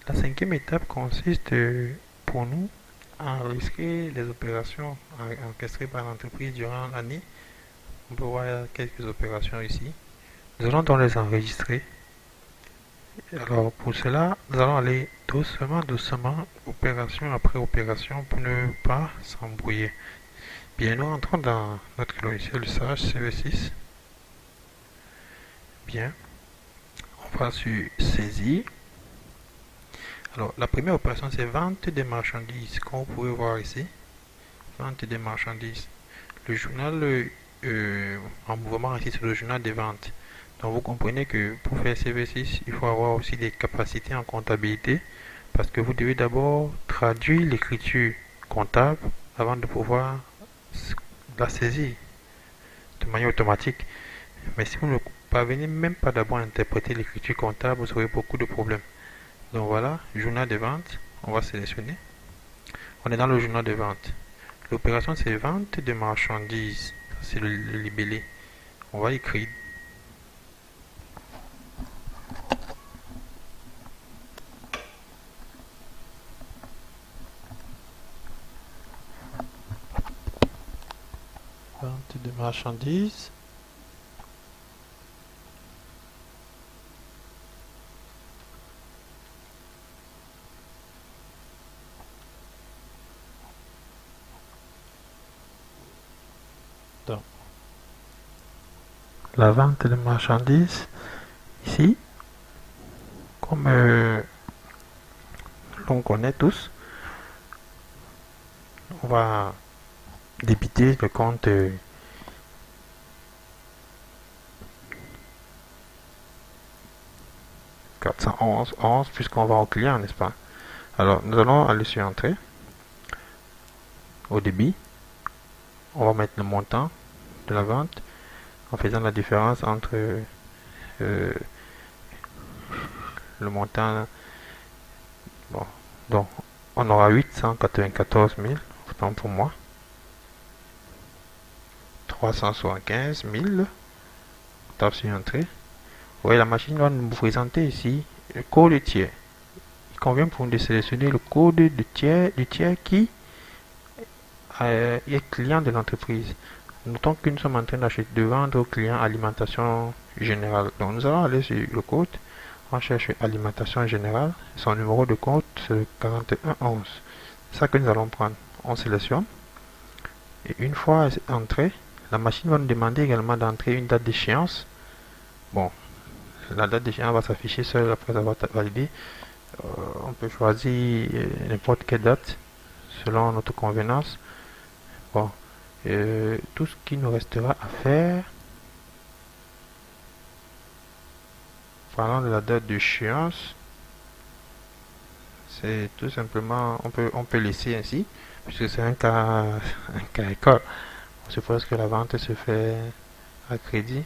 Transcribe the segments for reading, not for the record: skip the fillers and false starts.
La cinquième étape consiste pour nous à enregistrer les opérations orchestrées par l'entreprise durant l'année. On peut voir quelques opérations ici. Nous allons donc les enregistrer. Alors pour cela, nous allons aller doucement, opération après opération pour ne pas s'embrouiller. Bien, nous entrons dans notre logiciel Sage CV6. Bien, on va sur saisie. Alors la première opération c'est vente des marchandises, comme vous pouvez voir ici. Vente des marchandises. Le journal en mouvement ici c'est le journal des ventes. Donc vous comprenez que pour faire CV6, il faut avoir aussi des capacités en comptabilité parce que vous devez d'abord traduire l'écriture comptable avant de pouvoir la saisir de manière automatique. Mais si vous ne parvenez même pas d'abord à interpréter l'écriture comptable, vous aurez beaucoup de problèmes. Donc voilà, journal de vente, on va sélectionner. On est dans le journal de vente. L'opération c'est vente de marchandises, c'est le libellé. On va écrire vente de marchandises. Donc, la vente de marchandises, ici, comme l'on connaît tous, on va débiter le compte 411 puisqu'on va au client, n'est-ce pas? Alors, nous allons aller sur Entrée, au débit. On va mettre le montant de la vente en faisant la différence entre le montant. Bon, donc on aura 894 000, autant pour moi. 375 000. Tape sur Entrée. Vous voyez, la machine va nous présenter ici le code tiers. Il convient pour nous de sélectionner le code du tiers qui est client de l'entreprise. Notons que nous sommes en train de vendre au client alimentation générale. Donc nous allons aller sur le code. On cherche alimentation générale. Son numéro de compte c'est 4111. C'est ça que nous allons prendre. On sélectionne. Et une fois entré, la machine va nous demander également d'entrer une date d'échéance. Bon, la date d'échéance va s'afficher seule après avoir validé. On peut choisir n'importe quelle date selon notre convenance. Bon, tout ce qui nous restera à faire, parlant de la date d'échéance, c'est tout simplement, on peut laisser ainsi, puisque c'est un cas école. On suppose que la vente se fait à crédit,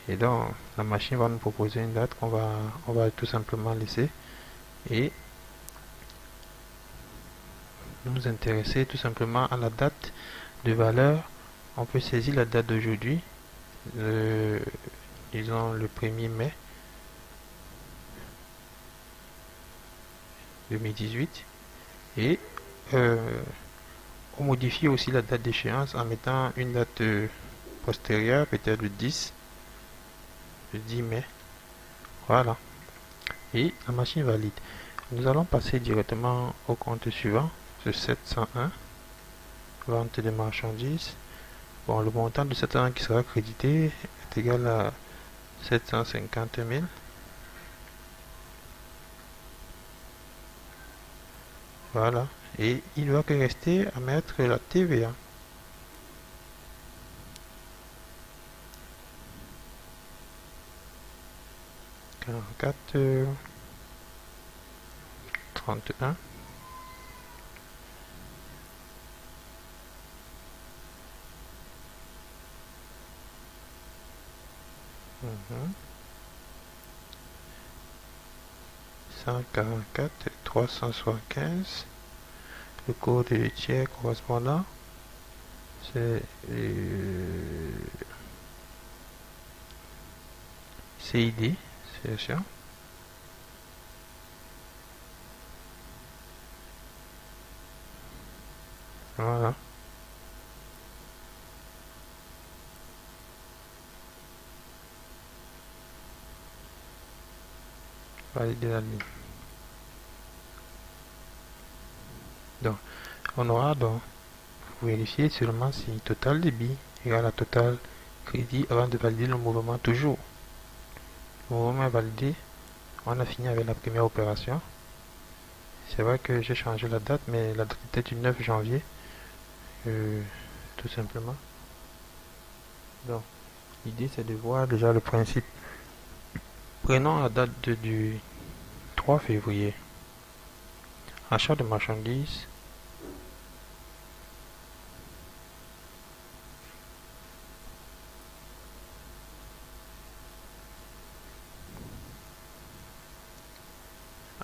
et donc la machine va nous proposer une date on va tout simplement laisser, et nous intéresser tout simplement à la date de valeur. On peut saisir la date d'aujourd'hui, disons le 1er mai 2018, et on modifie aussi la date d'échéance en mettant une date postérieure, peut-être le 10 mai. Voilà. Et la machine valide. Nous allons passer directement au compte suivant, ce 701, vente de marchandises. Bon, le montant de 701 qui sera crédité est égal à 750 000. Voilà. Et il ne va que rester à mettre la TVA. 44, 31. Mhm. 144 375. Le code du tiers correspondant, c'est CID, c'est sûr. Voilà. Valider la ligne. Donc, on aura donc vérifier seulement si total débit égale à total crédit avant de valider le mouvement toujours. Le mouvement est validé. On a fini avec la première opération. C'est vrai que j'ai changé la date, mais la date était du 9 janvier. Tout simplement. Donc, l'idée c'est de voir déjà le principe. Prenons la date du 3 février. Achat de marchandises.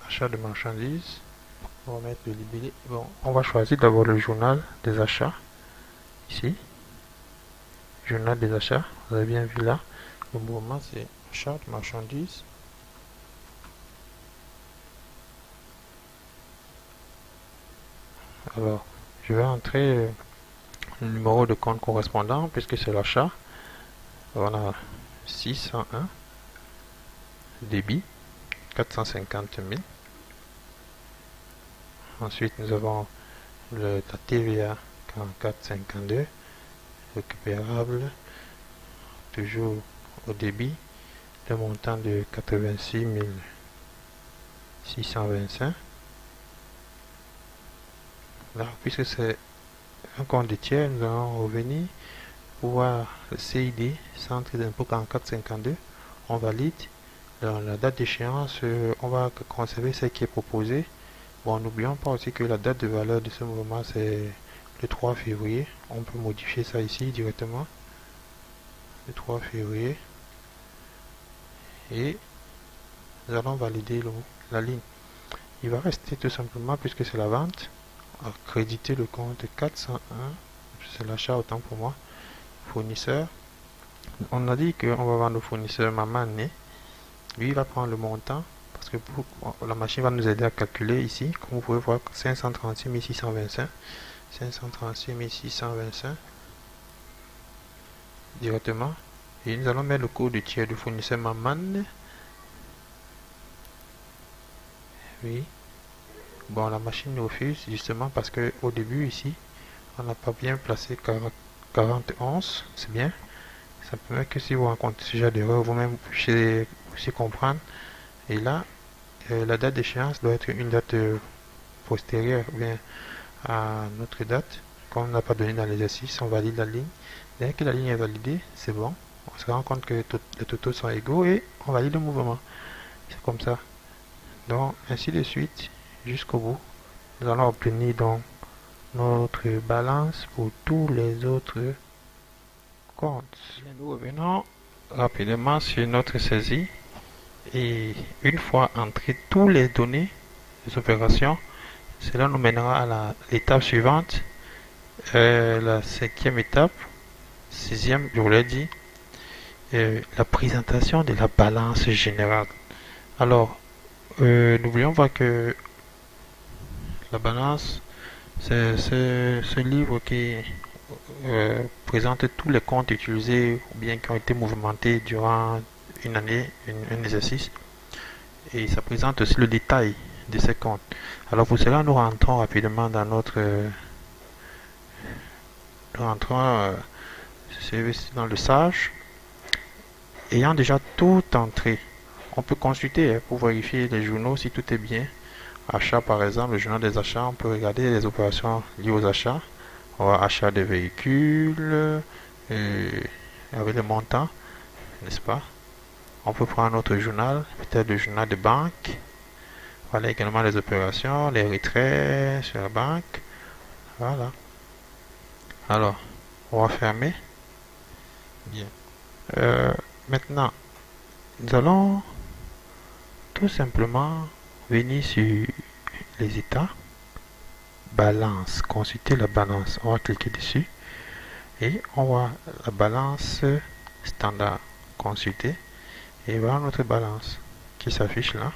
Achat de marchandises. On va mettre le libellé. Bon, on va choisir d'abord le journal des achats. Ici. Journal des achats. Vous avez bien vu là. Le mouvement c'est achat de marchandises. Alors, je vais entrer le numéro de compte correspondant puisque c'est l'achat. On a 601 débit 450 000. Ensuite, nous avons la TVA 44,52 récupérable, toujours au débit, le montant de 86 625. Là, puisque c'est un compte de tiers, nous allons revenir pour voir le CID, Centre d'impôt 44,52. On valide. Dans la date d'échéance, on va conserver ce qui est proposé. Bon, n'oublions pas aussi que la date de valeur de ce mouvement, c'est le 3 février. On peut modifier ça ici directement. Le 3 février. Et nous allons valider la ligne. Il va rester tout simplement, puisque c'est la vente, à créditer le compte 401. C'est l'achat autant pour moi. Fournisseur. On a dit qu'on va vendre au fournisseur Mamané. Lui, il va prendre le montant. Parce que la machine va nous aider à calculer ici. Comme vous pouvez voir, 536 625. 536 625 directement. Et nous allons mettre le code de tiers du fournisseur Maman. Oui. Bon, la machine refuse justement parce que au début ici, on n'a pas bien placé 41. C'est bien. Ça permet que si vous rencontrez ce genre d'erreur, vous-même puissiez aussi comprendre. Et là, la date d'échéance doit être une date postérieure bien à notre date. Comme on n'a pas donné dans l'exercice, on valide la ligne. Dès que la ligne est validée, c'est bon. On se rend compte que les totaux sont égaux et on valide le mouvement. C'est comme ça. Donc, ainsi de suite, jusqu'au bout. Nous allons obtenir donc notre balance pour tous les autres comptes. Nous revenons rapidement sur notre saisie. Et une fois entré tous les données des opérations, cela nous mènera à l'étape suivante, la cinquième étape, sixième, je vous l'ai dit, la présentation de la balance générale. Alors, n'oublions pas que la balance, c'est ce livre qui présente tous les comptes utilisés ou bien qui ont été mouvementés durant une année, un exercice. Et ça présente aussi le détail de ces comptes. Alors pour cela, nous rentrons rapidement dans notre dans le Sage. Ayant déjà tout entré, on peut consulter pour vérifier les journaux si tout est bien. Achat par exemple, le journal des achats, on peut regarder les opérations liées aux achats. On va achat de véhicules avec les montants, n'est-ce pas? On peut prendre notre journal, peut-être le journal de banque. Voilà également les opérations, les retraits sur la banque. Voilà. Alors, on va fermer. Bien. Maintenant, nous allons tout simplement venir sur les états. Balance. Consulter la balance. On va cliquer dessus. Et on voit la balance standard. Consulter. Et voilà notre balance qui s'affiche là.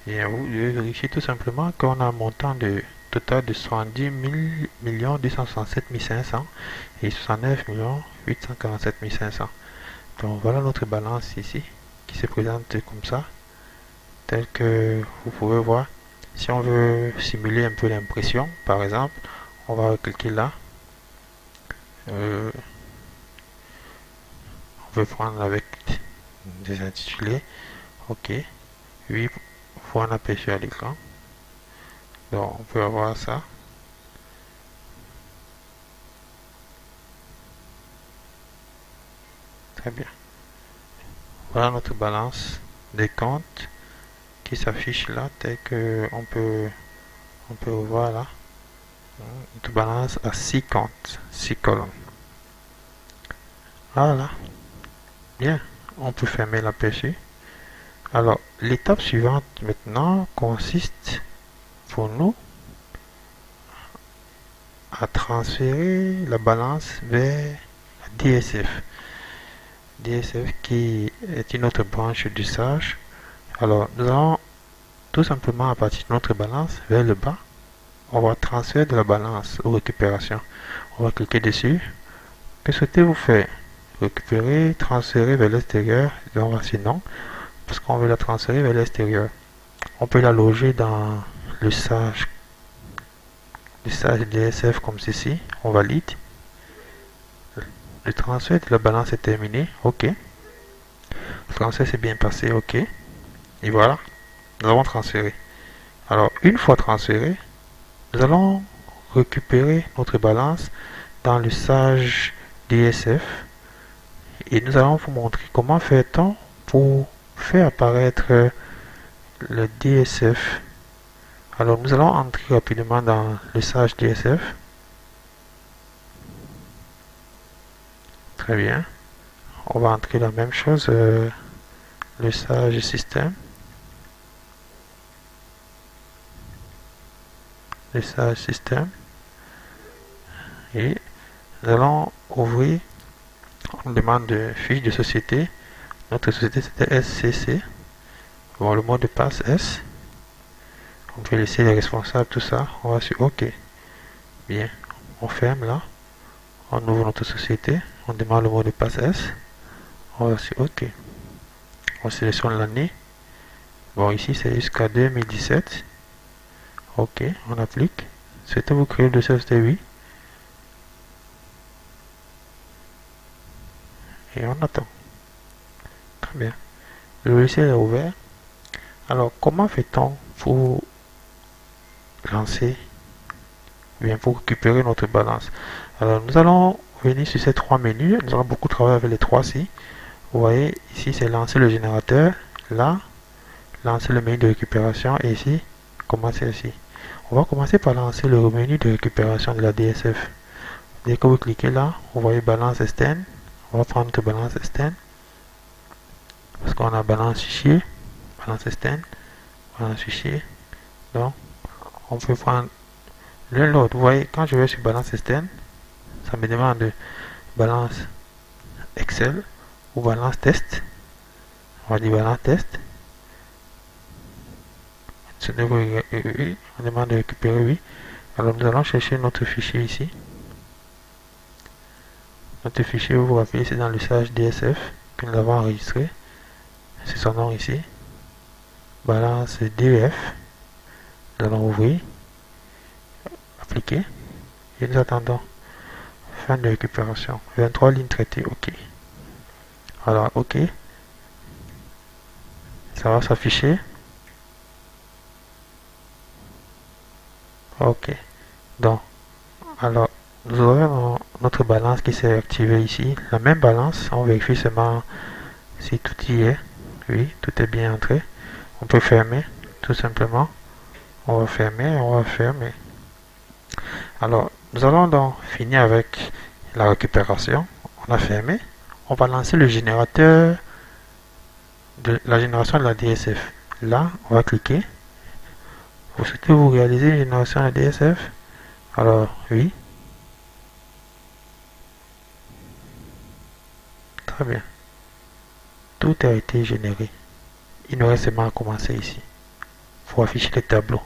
Et vous devez vérifier tout simplement qu'on a un montant de total de 70 267 500 et 69 847 500. Donc voilà notre balance ici qui se présente comme ça, tel que vous pouvez voir. Si on veut simuler un peu l'impression, par exemple, on va cliquer là. On veut prendre avec des intitulés. Ok. Oui, pour un aperçu à l'écran. Donc on peut avoir ça. Très bien. Voilà notre balance des comptes qui s'affiche là, tel que on peut voir là. Notre balance à 6 comptes, 6 colonnes. Voilà. Bien. On peut fermer l'aperçu. Alors, l'étape suivante maintenant consiste pour nous à transférer la balance vers DSF. DSF qui est une autre branche du Sage. Alors, nous allons tout simplement à partir de notre balance vers le bas, on va transférer de la balance aux récupérations. On va cliquer dessus. Que souhaitez-vous faire? Récupérer, transférer vers l'extérieur. Et on va dire non, parce qu'on veut la transférer vers l'extérieur. On peut la loger dans le Sage DSF comme ceci. On valide. Le transfert de la balance est terminé. OK. Le transfert s'est bien passé. OK. Et voilà. Nous avons transféré. Alors, une fois transféré, nous allons récupérer notre balance dans le Sage DSF. Et nous allons vous montrer comment fait-on pour faire apparaître le DSF. Alors, nous allons entrer rapidement dans le Sage DSF. Très bien. On va entrer la même chose, le Sage système. Le Sage système. Et nous allons ouvrir. On demande de fiche de société. Notre société c'était SCC. Bon, le mot de passe S. On peut laisser les responsables, tout ça. On va sur OK. Bien. On ferme là. On ouvre notre société. On demande le mot de passe S. On va sur OK. On sélectionne l'année. Bon, ici c'est jusqu'à 2017. OK. On applique. Souhaitez-vous créer le dossier oui. Et on attend. Très bien. Le logiciel est ouvert. Alors, comment fait-on pour lancer, bien pour récupérer notre balance? Alors, nous allons venir sur ces trois menus. Nous allons beaucoup travailler avec les trois ci. Vous voyez, ici, c'est lancer le générateur. Là, lancer le menu de récupération. Et ici, commencer ici. On va commencer par lancer le menu de récupération de la DSF. Dès que vous cliquez là, vous voyez balance externe. On va prendre notre balance externe. Parce qu'on a balance fichier, balance externe, balance fichier. Donc, on peut prendre l'un l'autre. Vous voyez, quand je vais sur balance externe, ça me demande balance Excel ou balance test. On va dire balance test. On demande de récupérer, oui. Alors, nous allons chercher notre fichier ici. Notre fichier, vous vous rappelez, c'est dans le Sage DSF que nous avons enregistré. C'est son nom ici. Balance DEF. Nous allons ouvrir. Appliquer. Et nous attendons. Fin de récupération. 23 lignes traitées. OK. Alors, OK. Ça va s'afficher. OK. Donc, alors, nous aurons notre balance qui s'est activée ici. La même balance. On vérifie seulement si tout y est. Oui, tout est bien entré. On peut fermer, tout simplement. On va fermer, on va fermer. Alors, nous allons donc finir avec la récupération. On a fermé. On va lancer le générateur de la génération de la DSF. Là, on va cliquer. Vous souhaitez vous réaliser une génération de la DSF? Alors, oui. Très bien. Tout a été généré. Il nous reste seulement à commencer ici pour afficher le tableau.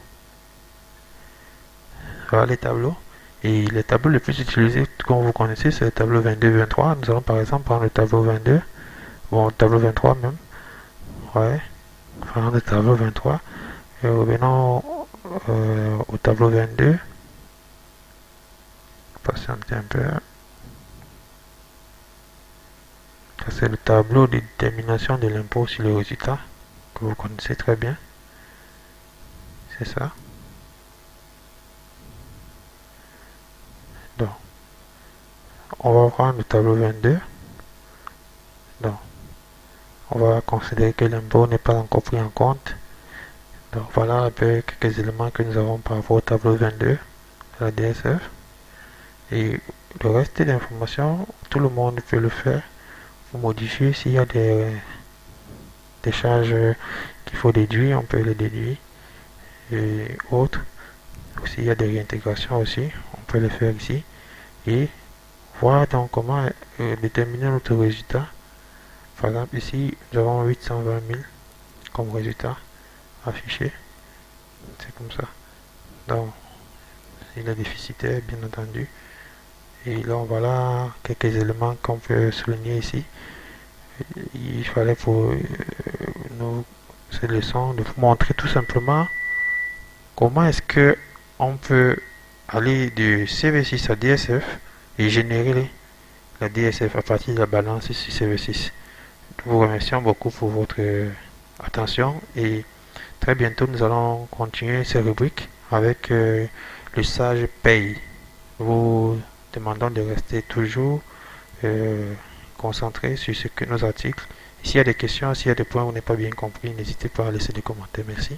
Voilà les tableaux. Et les tableaux les plus utilisés, comme vous connaissez, c'est le tableau 22-23. Nous allons par exemple prendre le tableau 22. Bon, le tableau 23 même. Ouais. Prenons le tableau 23. Et revenons au tableau 22. Patientez un peu. Ça, c'est le tableau de détermination de l'impôt sur le résultat, que vous connaissez très bien. C'est ça. Donc, on va prendre le tableau 22. Donc, on va considérer que l'impôt n'est pas encore pris en compte. Donc, voilà un peu quelques éléments que nous avons par rapport au tableau 22 de la DSF. Et le reste des informations, tout le monde peut le faire. Pour modifier, s'il y a des charges qu'il faut déduire, on peut les déduire. Et autres. S'il y a des réintégrations aussi, on peut les faire ici. Et voir donc comment déterminer notre résultat. Par exemple, ici, nous avons 820 000 comme résultat affiché. C'est comme ça. Donc, il est déficitaire, bien entendu. Et là, voilà quelques éléments qu'on peut souligner ici. Il fallait pour nous, cette leçon, de vous montrer tout simplement comment est-ce que on peut aller de CV6 à DSF et générer la DSF à partir de la balance sur CV6. Nous vous remercions beaucoup pour votre attention et très bientôt nous allons continuer ces rubriques avec le sage paye. Nous vous demandons de rester toujours concentré sur ce que nos articles. S'il y a des questions, s'il y a des points où on n'est pas bien compris, n'hésitez pas à laisser des commentaires. Merci.